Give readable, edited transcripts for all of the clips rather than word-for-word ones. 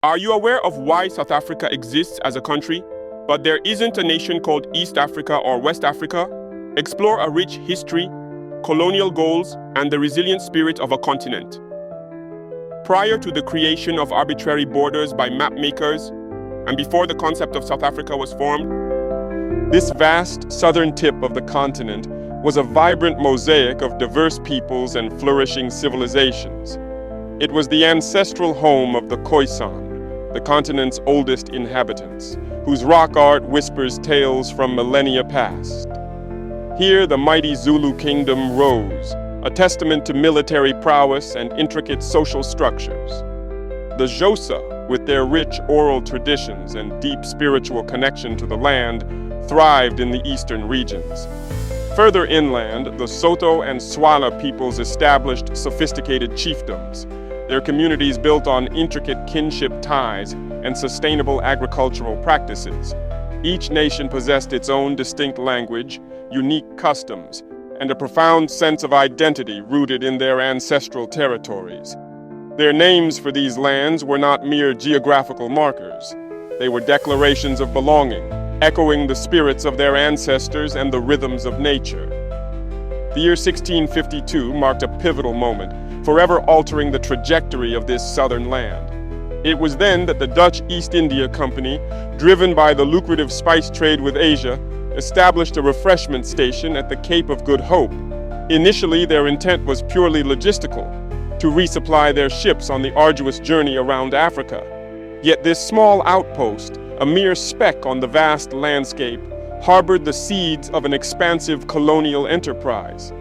Are you aware of why South Africa exists as a country, but there isn't a nation called East Africa or West Africa? Explore a rich history, colonial goals, and the resilient spirit of a continent. Prior to the creation of arbitrary borders by map makers, and before the concept of South Africa was formed, this vast southern tip of the continent was a vibrant mosaic of diverse peoples and flourishing civilizations. It was the ancestral home of the Khoisan, the continent's oldest inhabitants, whose rock art whispers tales from millennia past. Here the mighty Zulu kingdom rose, a testament to military prowess and intricate social structures. The Xhosa, with their rich oral traditions and deep spiritual connection to the land, thrived in the eastern regions. Further inland, the Soto and Swala peoples established sophisticated chiefdoms, their communities built on intricate kinship ties and sustainable agricultural practices. Each nation possessed its own distinct language, unique customs, and a profound sense of identity rooted in their ancestral territories. Their names for these lands were not mere geographical markers. They were declarations of belonging, echoing the spirits of their ancestors and the rhythms of nature. The year 1652 marked a pivotal moment, forever altering the trajectory of this southern land. It was then that the Dutch East India Company, driven by the lucrative spice trade with Asia, established a refreshment station at the Cape of Good Hope. Initially, their intent was purely logistical, to resupply their ships on the arduous journey around Africa. Yet this small outpost, a mere speck on the vast landscape, harbored the seeds of an expansive colonial enterprise.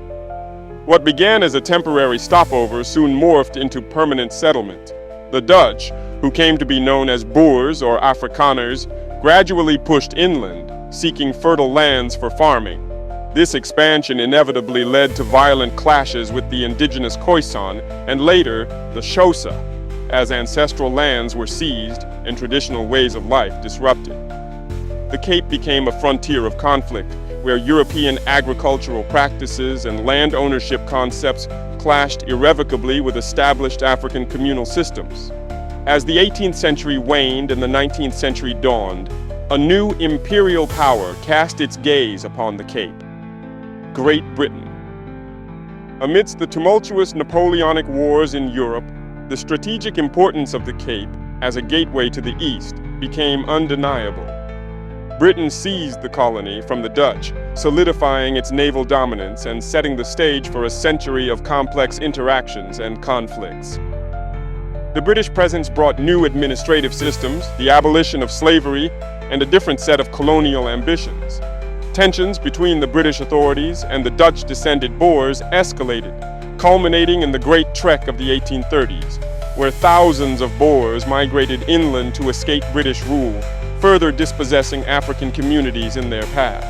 What began as a temporary stopover soon morphed into permanent settlement. The Dutch, who came to be known as Boers or Afrikaners, gradually pushed inland, seeking fertile lands for farming. This expansion inevitably led to violent clashes with the indigenous Khoisan and later the Xhosa, as ancestral lands were seized and traditional ways of life disrupted. The Cape became a frontier of conflict, where European agricultural practices and land ownership concepts clashed irrevocably with established African communal systems. As the 18th century waned and the 19th century dawned, a new imperial power cast its gaze upon the Cape: Great Britain. Amidst the tumultuous Napoleonic Wars in Europe, the strategic importance of the Cape as a gateway to the East became undeniable. Britain seized the colony from the Dutch, solidifying its naval dominance and setting the stage for a century of complex interactions and conflicts. The British presence brought new administrative systems, the abolition of slavery, and a different set of colonial ambitions. Tensions between the British authorities and the Dutch-descended Boers escalated, culminating in the Great Trek of the 1830s, where thousands of Boers migrated inland to escape British rule, further dispossessing African communities in their path.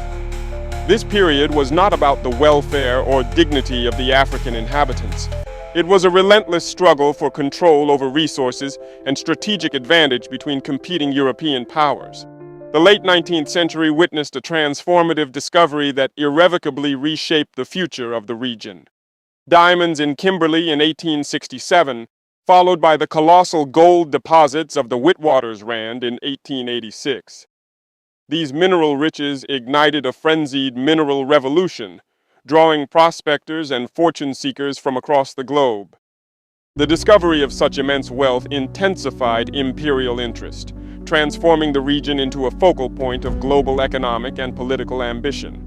This period was not about the welfare or dignity of the African inhabitants. It was a relentless struggle for control over resources and strategic advantage between competing European powers. The late 19th century witnessed a transformative discovery that irrevocably reshaped the future of the region. Diamonds in Kimberley in 1867, followed by the colossal gold deposits of the Witwatersrand in 1886. These mineral riches ignited a frenzied mineral revolution, drawing prospectors and fortune seekers from across the globe. The discovery of such immense wealth intensified imperial interest, transforming the region into a focal point of global economic and political ambition.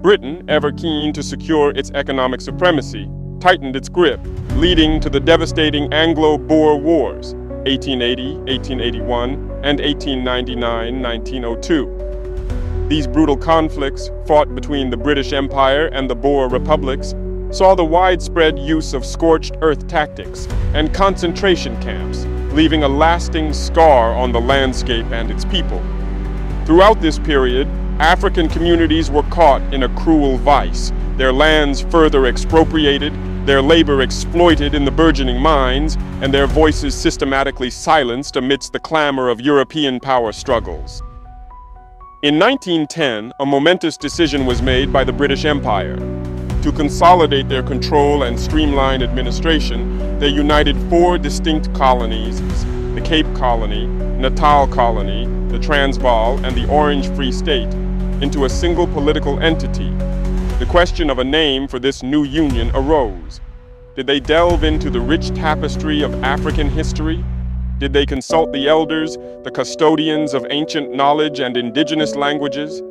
Britain, ever keen to secure its economic supremacy, tightened its grip, leading to the devastating Anglo-Boer Wars, 1880, 1881, and 1899-1902. These brutal conflicts, fought between the British Empire and the Boer republics, saw the widespread use of scorched earth tactics and concentration camps, leaving a lasting scar on the landscape and its people. Throughout this period, African communities were caught in a cruel vice, their lands further expropriated, their labor exploited in the burgeoning mines, and their voices systematically silenced amidst the clamor of European power struggles. In 1910, a momentous decision was made by the British Empire. To consolidate their control and streamline administration, they united 4 distinct colonies, the Cape Colony, Natal Colony, the Transvaal, and the Orange Free State into a single political entity, the question of a name for this new union arose. Did they delve into the rich tapestry of African history? Did they consult the elders, the custodians of ancient knowledge and indigenous languages?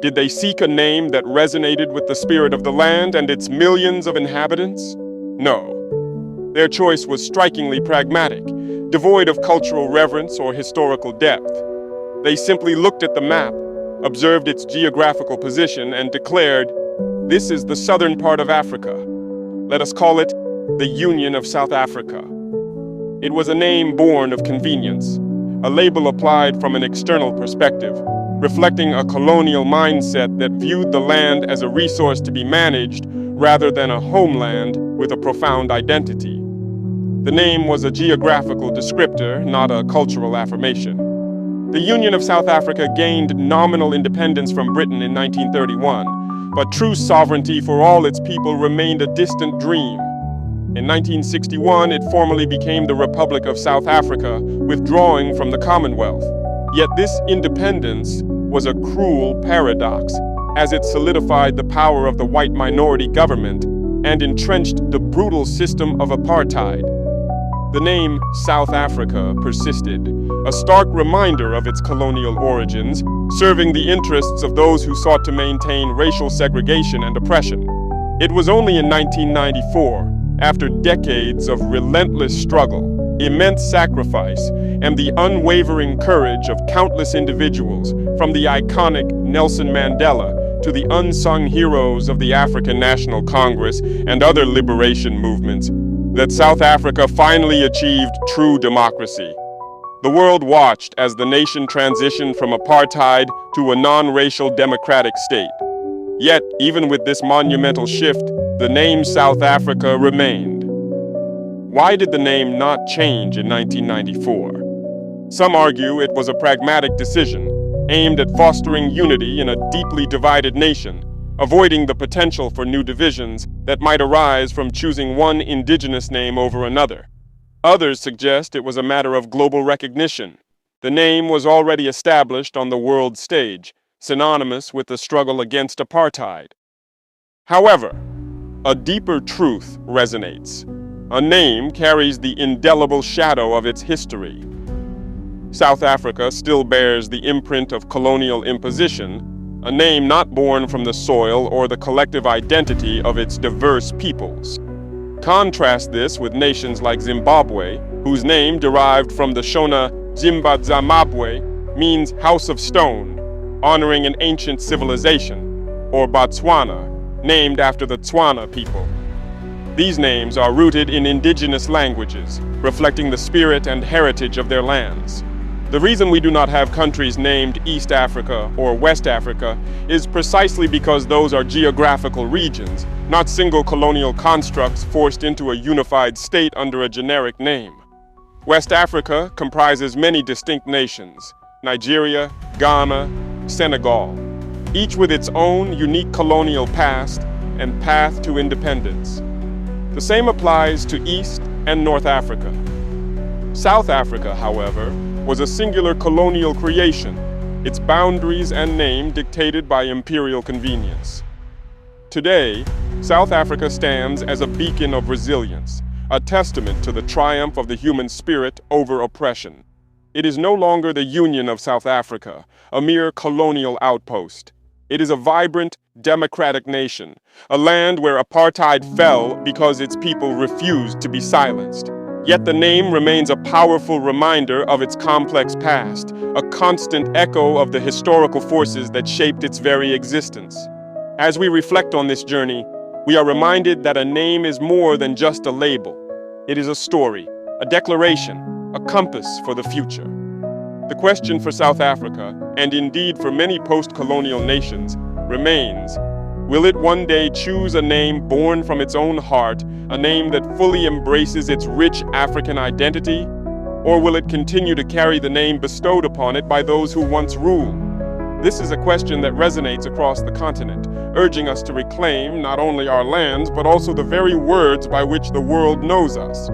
Did they seek a name that resonated with the spirit of the land and its millions of inhabitants? No. Their choice was strikingly pragmatic, devoid of cultural reverence or historical depth. They simply looked at the map, observed its geographical position, and declared, "This is the southern part of Africa. Let us call it the Union of South Africa." It was a name born of convenience, a label applied from an external perspective, reflecting a colonial mindset that viewed the land as a resource to be managed rather than a homeland with a profound identity. The name was a geographical descriptor, not a cultural affirmation. The Union of South Africa gained nominal independence from Britain in 1931, but true sovereignty for all its people remained a distant dream. In 1961, it formally became the Republic of South Africa, withdrawing from the Commonwealth. Yet this independence was a cruel paradox, as it solidified the power of the white minority government and entrenched the brutal system of apartheid. The name South Africa persisted, a stark reminder of its colonial origins, serving the interests of those who sought to maintain racial segregation and oppression. It was only in 1994, after decades of relentless struggle, immense sacrifice, and the unwavering courage of countless individuals, from the iconic Nelson Mandela to the unsung heroes of the African National Congress and other liberation movements, that South Africa finally achieved true democracy. The world watched as the nation transitioned from apartheid to a non-racial democratic state. Yet, even with this monumental shift, the name South Africa remained. Why did the name not change in 1994? Some argue it was a pragmatic decision, aimed at fostering unity in a deeply divided nation, avoiding the potential for new divisions that might arise from choosing one indigenous name over another. Others suggest it was a matter of global recognition. The name was already established on the world stage, synonymous with the struggle against apartheid. However, a deeper truth resonates. A name carries the indelible shadow of its history. South Africa still bears the imprint of colonial imposition, a name not born from the soil or the collective identity of its diverse peoples. Contrast this with nations like Zimbabwe, whose name, derived from the Shona Zimba Zamabwe, means house of stone, honoring an ancient civilization, or Botswana, named after the Tswana people. These names are rooted in indigenous languages, reflecting the spirit and heritage of their lands. The reason we do not have countries named East Africa or West Africa is precisely because those are geographical regions, not single colonial constructs forced into a unified state under a generic name. West Africa comprises many distinct nations: Nigeria, Ghana, Senegal, each with its own unique colonial past and path to independence. The same applies to East and North Africa. South Africa, however, was a singular colonial creation, its boundaries and name dictated by imperial convenience. Today, South Africa stands as a beacon of resilience, a testament to the triumph of the human spirit over oppression. It is no longer the Union of South Africa, a mere colonial outpost. It is a vibrant, democratic nation, a land where apartheid fell because its people refused to be silenced. Yet the name remains a powerful reminder of its complex past, a constant echo of the historical forces that shaped its very existence. As we reflect on this journey, we are reminded that a name is more than just a label. It is a story, a declaration, a compass for the future. The question for South Africa, and indeed for many post-colonial nations, remains: will it one day choose a name born from its own heart, a name that fully embraces its rich African identity? Or will it continue to carry the name bestowed upon it by those who once ruled? This is a question that resonates across the continent, urging us to reclaim not only our lands, but also the very words by which the world knows us.